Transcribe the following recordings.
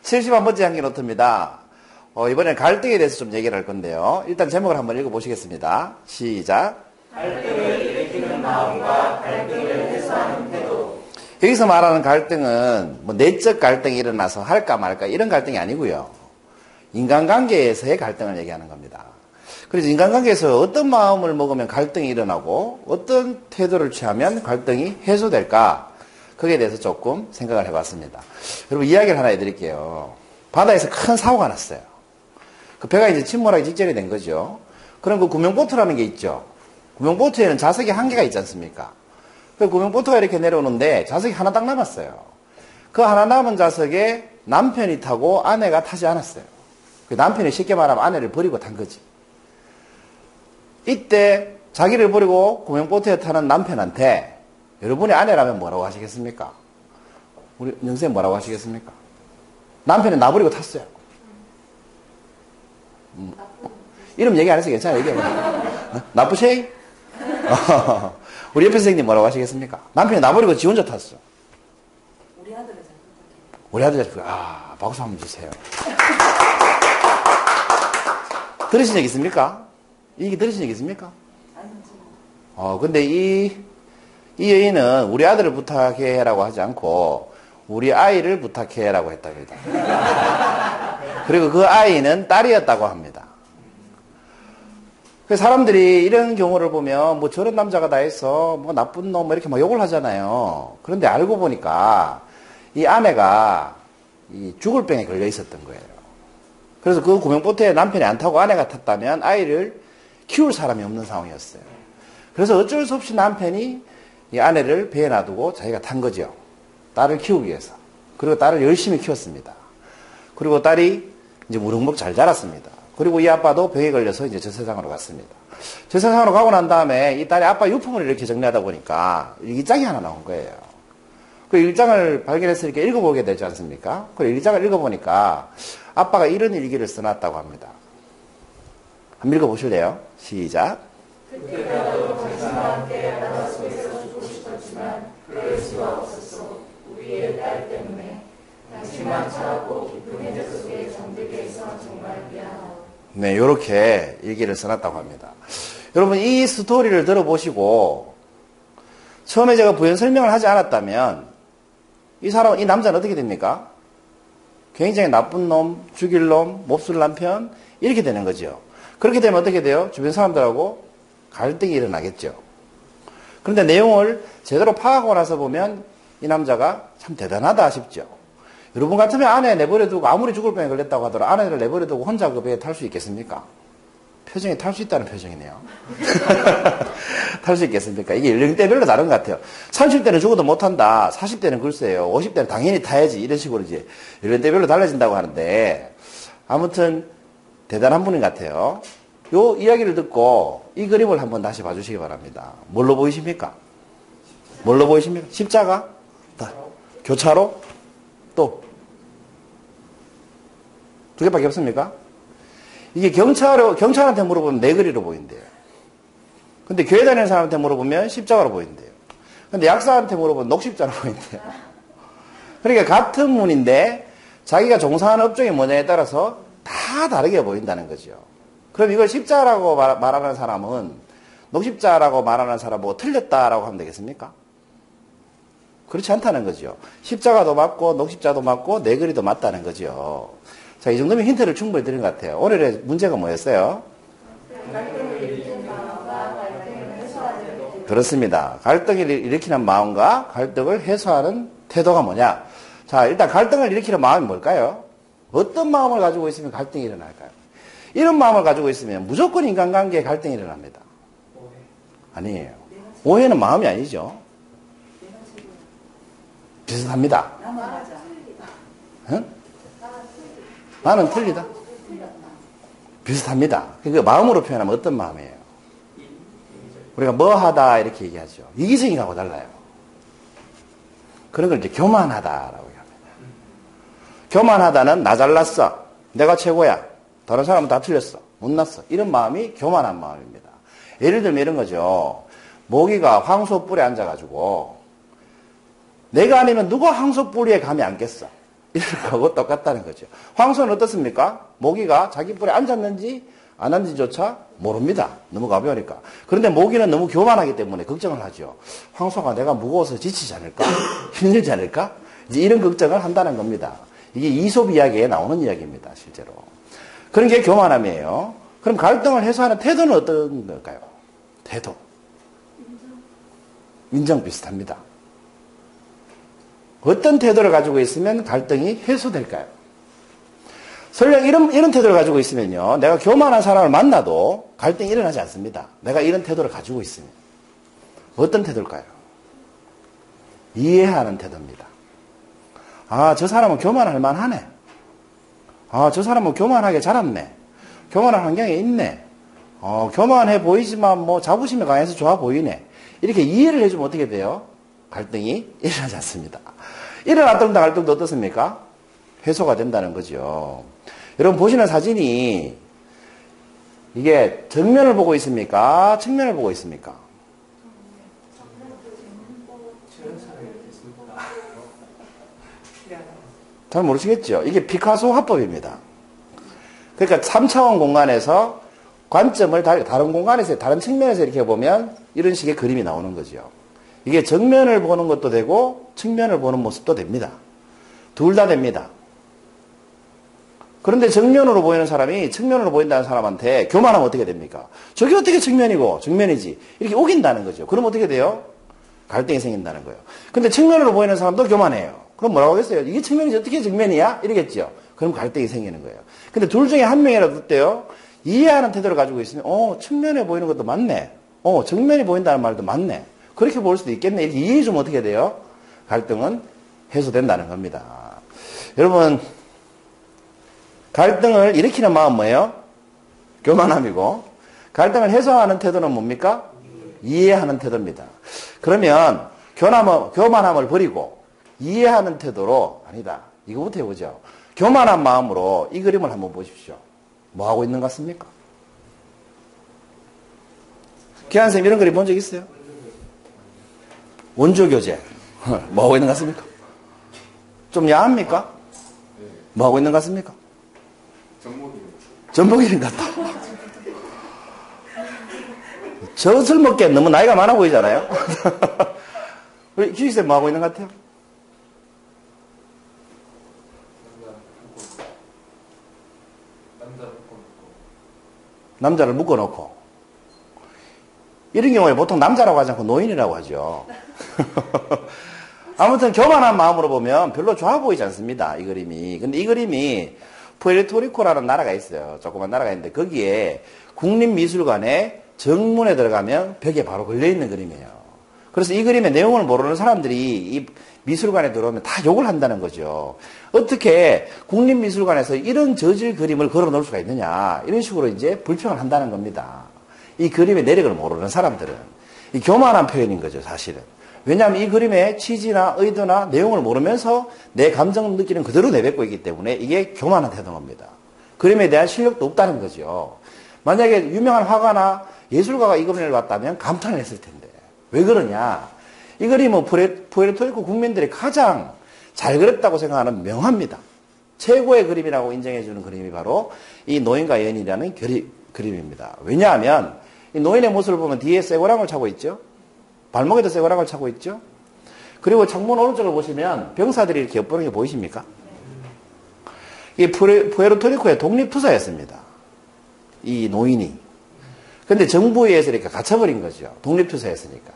71번째 한기 노트입니다. 이번엔 갈등에 대해서 좀 얘기를 할 건데요. 일단 제목을 한번 읽어보시겠습니다. 시작. 갈등을 일으키는 마음과 갈등을 해소하는 태도. 여기서 말하는 갈등은 뭐 내적 갈등이 일어나서 할까 말까 이런 갈등이 아니고요. 인간관계에서의 갈등을 얘기하는 겁니다. 그래서 인간관계에서 어떤 마음을 먹으면 갈등이 일어나고 어떤 태도를 취하면 갈등이 해소될까? 거기에 대해서 조금 생각을 해봤습니다. 여러분 이야기를 하나 해드릴게요. 바다에서 큰 사고가 났어요. 그 배가 이제 침몰하기 직전이 된 거죠. 그럼 그 구명보트라는 게 있죠. 구명보트에는 좌석이 한 개가 있지 않습니까? 그 구명보트가 이렇게 내려오는데 좌석이 하나 딱 남았어요. 그 하나 남은 좌석에 남편이 타고 아내가 타지 않았어요. 그 남편이 쉽게 말하면 아내를 버리고 탄 거지. 이때 자기를 버리고 구명보트에 타는 남편한테 여러분이 아내라면 뭐라고 하시겠습니까? 우리 영생 뭐라고 하시겠습니까? 남편이 나버리고 탔어요. 이름 얘기 안 해서 괜찮아요. 얘기해봐. 나쁘쉐이? 우리 옆에 선생님 뭐라고 하시겠습니까? 남편이 나버리고 지 혼자 탔어. 우리 아들은 우리 아들 박수 한번 주세요. 들으신 적 있습니까? 이 얘기 들으신 적 있습니까? 근데 이 여인은 우리 아들을 부탁해라고 하지 않고 우리 아이를 부탁해라고 했답니다. 그리고 그 아이는 딸이었다고 합니다. 그 사람들이 이런 경우를 보면 뭐 저런 남자가 다 해서 뭐 나쁜 놈 이렇게 막 욕을 하잖아요. 그런데 알고 보니까 이 아내가 이 죽을 병에 걸려 있었던 거예요. 그래서 그 구명보트에 남편이 안 타고 아내가 탔다면 아이를 키울 사람이 없는 상황이었어요. 그래서 어쩔 수 없이 남편이 이 아내를 배에 놔두고 자기가 탄 거죠. 딸을 키우기 위해서. 그리고 딸을 열심히 키웠습니다. 그리고 딸이 이제 무럭무럭 잘 자랐습니다. 그리고 이 아빠도 병에 걸려서 이제 저 세상으로 갔습니다. 저 세상으로 가고 난 다음에 이 딸이 아빠 유품을 이렇게 정리하다 보니까 일기장이 하나 나온 거예요. 그 일기장을 발견해서 이렇게 읽어보게 되지 않습니까? 그 일기장을 읽어보니까 아빠가 이런 일기를 써놨다고 합니다. 한번 읽어보실래요? 시작. 그때라도 당신과 함께 바다 속에서 죽고 싶었지만 그럴 수가 없었어. 우리의 딸 때문에 당신만 차갑고 깊은 해저 속에 잠들게 해서 정말 미안하오. 네, 이렇게 일기를 써놨다고 합니다. 여러분 이 스토리를 들어보시고 처음에 제가 부연 설명을 하지 않았다면 이 남자는 어떻게 됩니까? 굉장히 나쁜 놈, 죽일 놈, 몹쓸 남편 이렇게 되는 거죠. 그렇게 되면 어떻게 돼요? 주변 사람들하고 갈등이 일어나겠죠. 그런데 내용을 제대로 파악하고 나서 보면 이 남자가 참 대단하다 싶죠. 여러분 같으면 아내 내버려두고 아무리 죽을 병에 걸렸다고 하더라도 아내를 내버려두고 혼자 그 배에 탈 수 있겠습니까? 표정이 탈 수 있다는 표정이네요. 탈 수 있겠습니까? 이게 연령대별로 다른 것 같아요. 30대는 죽어도 못한다. 40대는 글쎄요. 50대는 당연히 타야지. 이런 식으로 이제 연령대별로 달라진다고 하는데 아무튼 대단한 분인 것 같아요. 요 이야기를 듣고 이 그림을 한번 다시 봐주시기 바랍니다. 뭘로 보이십니까? 뭘로 보이십니까? 십자가? 교차로? 또? 두 개밖에 없습니까? 이게 경찰한테 물어보면 네거리로 보인대요. 근데 교회 다니는 사람한테 물어보면 십자가로 보인대요. 근데 약사한테 물어보면 녹십자로 보인대요. 그러니까 같은 문인데 자기가 종사하는 업종이 뭐냐에 따라서 다 다르게 보인다는 거죠. 그럼 이걸 십자라고 말하는 사람은 녹십자라고 말하는 사람보고 틀렸다라고 하면 되겠습니까? 그렇지 않다는 거죠. 십자가도 맞고 녹십자도 맞고 네거리도 맞다는 거죠. 자, 이 정도면 힌트를 충분히 드린 것 같아요. 오늘의 문제가 뭐였어요? 그렇습니다. 갈등을 일으키는 마음과 갈등을 해소하는 태도가 뭐냐? 자, 일단 갈등을 일으키는 마음이 뭘까요? 어떤 마음을 가지고 있으면 갈등이 일어날까요? 이런 마음을 가지고 있으면 무조건 인간관계에 갈등이 일어납니다. 아니에요. 오해는 마음이 아니죠. 비슷합니다. 응? 나는 틀리다. 비슷합니다. 그러니까 마음으로 표현하면 어떤 마음이에요? 우리가 뭐 하다 이렇게 얘기하죠. 이기적인하고 달라요. 그런 걸 이제 교만하다라고 합니다. 교만하다는 나 잘났어. 내가 최고야. 다른 사람은 다 틀렸어. 못났어. 이런 마음이 교만한 마음입니다. 예를 들면 이런 거죠. 모기가 황소 뿔에 앉아가지고 내가 아니면 누가 황소 뿌리에 감이 앉겠어. 이런 거하고 똑같다는 거죠. 황소는 어떻습니까? 모기가 자기 뿔에 앉았는지 안 앉은지조차 모릅니다. 너무 가벼우니까. 그런데 모기는 너무 교만하기 때문에 걱정을 하죠. 황소가 내가 무거워서 지치지 않을까? 힘들지 않을까? 이제 이런 걱정을 한다는 겁니다. 이게 이솝 이야기에 나오는 이야기입니다. 실제로. 그런 게 교만함이에요. 그럼 갈등을 해소하는 태도는 어떤 걸까요? 태도. 인정 비슷합니다. 어떤 태도를 가지고 있으면 갈등이 해소될까요? 설령 이런 태도를 가지고 있으면요. 내가 교만한 사람을 만나도 갈등이 일어나지 않습니다. 내가 이런 태도를 가지고 있으면. 어떤 태도일까요? 이해하는 태도입니다. 아, 저 사람은 교만할 만하네. 아, 저 사람은 교만하게 자랐네. 교만한 환경에 있네. 교만해 보이지만 뭐 자부심에 강해서 좋아 보이네. 이렇게 이해를 해주면 어떻게 돼요? 갈등이 일어나지 않습니다. 일어났던 갈등도 어떻습니까? 해소가 된다는 거죠. 여러분 보시는 사진이 이게 정면을 보고 있습니까? 측면을 보고 있습니까? 잘 모르시겠죠? 이게 피카소 화법입니다. 그러니까 3차원 공간에서 관점을 다른 공간에서, 다른 측면에서 이렇게 보면 이런 식의 그림이 나오는 거죠. 이게 정면을 보는 것도 되고 측면을 보는 모습도 됩니다. 둘 다 됩니다. 그런데 정면으로 보이는 사람이 측면으로 보인다는 사람한테 교만하면 어떻게 됩니까? 저게 어떻게 측면이고 정면이지? 이렇게 우긴다는 거죠. 그럼 어떻게 돼요? 갈등이 생긴다는 거예요. 근데 측면으로 보이는 사람도 교만해요. 그럼 뭐라고 하겠어요? 이게 측면이지 어떻게 정면이야? 이러겠죠. 그럼 갈등이 생기는 거예요. 근데 둘 중에 한 명이라도 어때요? 이해하는 태도를 가지고 있으면 측면에 보이는 것도 맞네. 정면이 보인다는 말도 맞네. 그렇게 볼 수도 있겠네. 이렇게 이해해주면 어떻게 돼요? 갈등은 해소된다는 겁니다. 여러분, 갈등을 일으키는 마음은 뭐예요? 교만함이고, 갈등을 해소하는 태도는 뭡니까? 이해하는 태도입니다. 그러면 교만함을 버리고 이해하는 태도로, 아니다, 이거부터 해보죠. 교만한 마음으로 이 그림을 한번 보십시오. 뭐 하고 있는 것 같습니까? 기한 선생님 이런 그림 본 적 있어요? 원조교재. 뭐 하고 있는 것 같습니까? 좀 야합니까? 뭐 하고 있는 것 같습니까? 전복이는 같다. 젖을 먹기엔 너무 나이가 많아 보이잖아요? 우리 기식쌤 뭐 하고 있는 것 같아요? 남자를 묶어놓고. 이런 경우에 보통 남자라고 하지 않고 노인이라고 하죠. 아무튼 교만한 마음으로 보면 별로 좋아 보이지 않습니다. 이 그림이. 근데 이 그림이 푸에르토리코라는 나라가 있어요. 조그만 나라가 있는데 거기에 국립미술관에 정문에 들어가면 벽에 바로 걸려있는 그림이에요. 그래서 이 그림의 내용을 모르는 사람들이 이 미술관에 들어오면 다 욕을 한다는 거죠. 어떻게 국립미술관에서 이런 저질 그림을 걸어 놓을 수가 있느냐. 이런 식으로 이제 불평을 한다는 겁니다. 이 그림의 내력을 모르는 사람들은. 이 교만한 표현인 거죠, 사실은. 왜냐하면 이 그림의 취지나 의도나 내용을 모르면서 내 감정 느끼는 그대로 내뱉고 있기 때문에 이게 교만한 태도입니다. 그림에 대한 실력도 없다는 거죠. 만약에 유명한 화가나 예술가가 이 그림을 봤다면 감탄을 했을 텐데. 왜 그러냐? 이 그림은 푸에르토리코 국민들이 가장 잘 그렸다고 생각하는 명화입니다. 최고의 그림이라고 인정해주는 그림이 바로 이 노인과 여인이라는 그림입니다. 왜냐하면 이 노인의 모습을 보면 뒤에 쇠고랑을 차고 있죠. 발목에도 쇠고랑을 차고 있죠. 그리고 창문 오른쪽을 보시면 병사들이 이렇게 엿보는 게 보이십니까? 이 푸에르토리코의 독립투사였습니다. 이 노인이. 근데 정부에 의해서 이렇게 갇혀버린 거죠. 독립투사였으니까.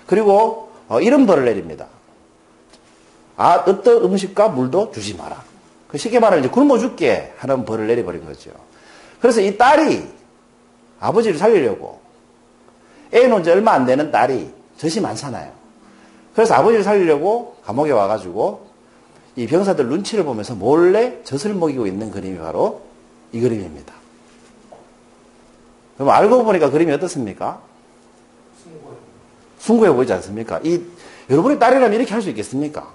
그리고 이런 벌을 내립니다. 어떤 음식과 물도 주지 마라. 쉽게 말하면 이제 굶어 죽게 하는 벌을 내려버린 거죠. 그래서 이 딸이 아버지를 살리려고 애 놓은 지 얼마 안 되는 딸이 젖이 많잖아요. 그래서 아버지를 살리려고 감옥에 와가지고 이 병사들 눈치를 보면서 몰래 젖을 먹이고 있는 그림이 바로 이 그림입니다. 그럼 알고 보니까 그림이 어떻습니까? 숭고해 보이지 않습니까? 여러분의 딸이라면 이렇게 할 수 있겠습니까?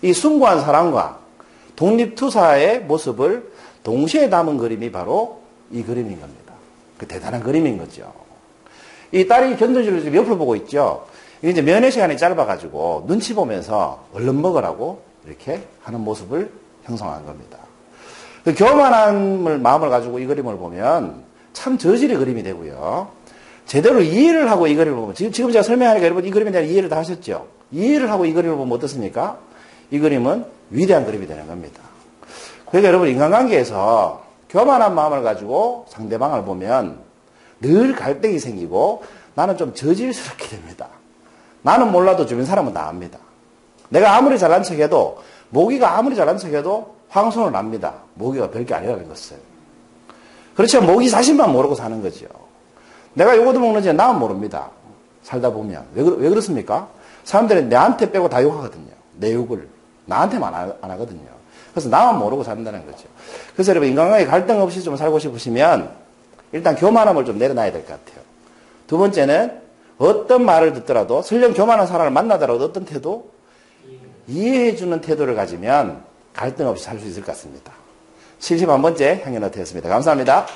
이 숭고한 사랑과 독립투사의 모습을 동시에 담은 그림이 바로 이 그림인 겁니다. 그 대단한 그림인 거죠. 이 딸이 견전지를 지금 옆을 보고 있죠. 이게 이제 면회 시간이 짧아가지고 눈치 보면서 얼른 먹으라고 이렇게 하는 모습을 형성한 겁니다. 그 교만한 마음을 가지고 이 그림을 보면 참 저질의 그림이 되고요. 제대로 이해를 하고 이 그림을 보면, 지금 제가 설명하니까 여러분 이 그림에 대한 이해를 다 하셨죠? 이해를 하고 이 그림을 보면 어떻습니까? 이 그림은 위대한 그림이 되는 겁니다. 그러니까 여러분 인간관계에서 교만한 마음을 가지고 상대방을 보면 늘 갈등이 생기고 나는 좀 저질스럽게 됩니다. 나는 몰라도 주변 사람은 다 압니다. 내가 아무리 잘난 척해도, 모기가 아무리 잘난 척해도 황소는 압니다. 모기가 별게 아니라는 것을. 그렇죠. 모기 자신만 모르고 사는 거죠. 내가 요거도 먹는지 나만 모릅니다. 살다 보면. 왜 그렇습니까? 사람들이 내한테 빼고 다 욕하거든요. 내 욕을. 나한테만 안 하거든요. 그래서 나만 모르고 산다는 거죠. 그래서 여러분 인간관계 갈등 없이 좀 살고 싶으시면 일단 교만함을 좀 내려놔야 될 것 같아요. 두 번째는 어떤 말을 듣더라도 설령 교만한 사람을 만나더라도 어떤 태도? 이해해주는 태도를 가지면 갈등 없이 살 수 있을 것 같습니다. 71번째 향연어태였습니다. 감사합니다.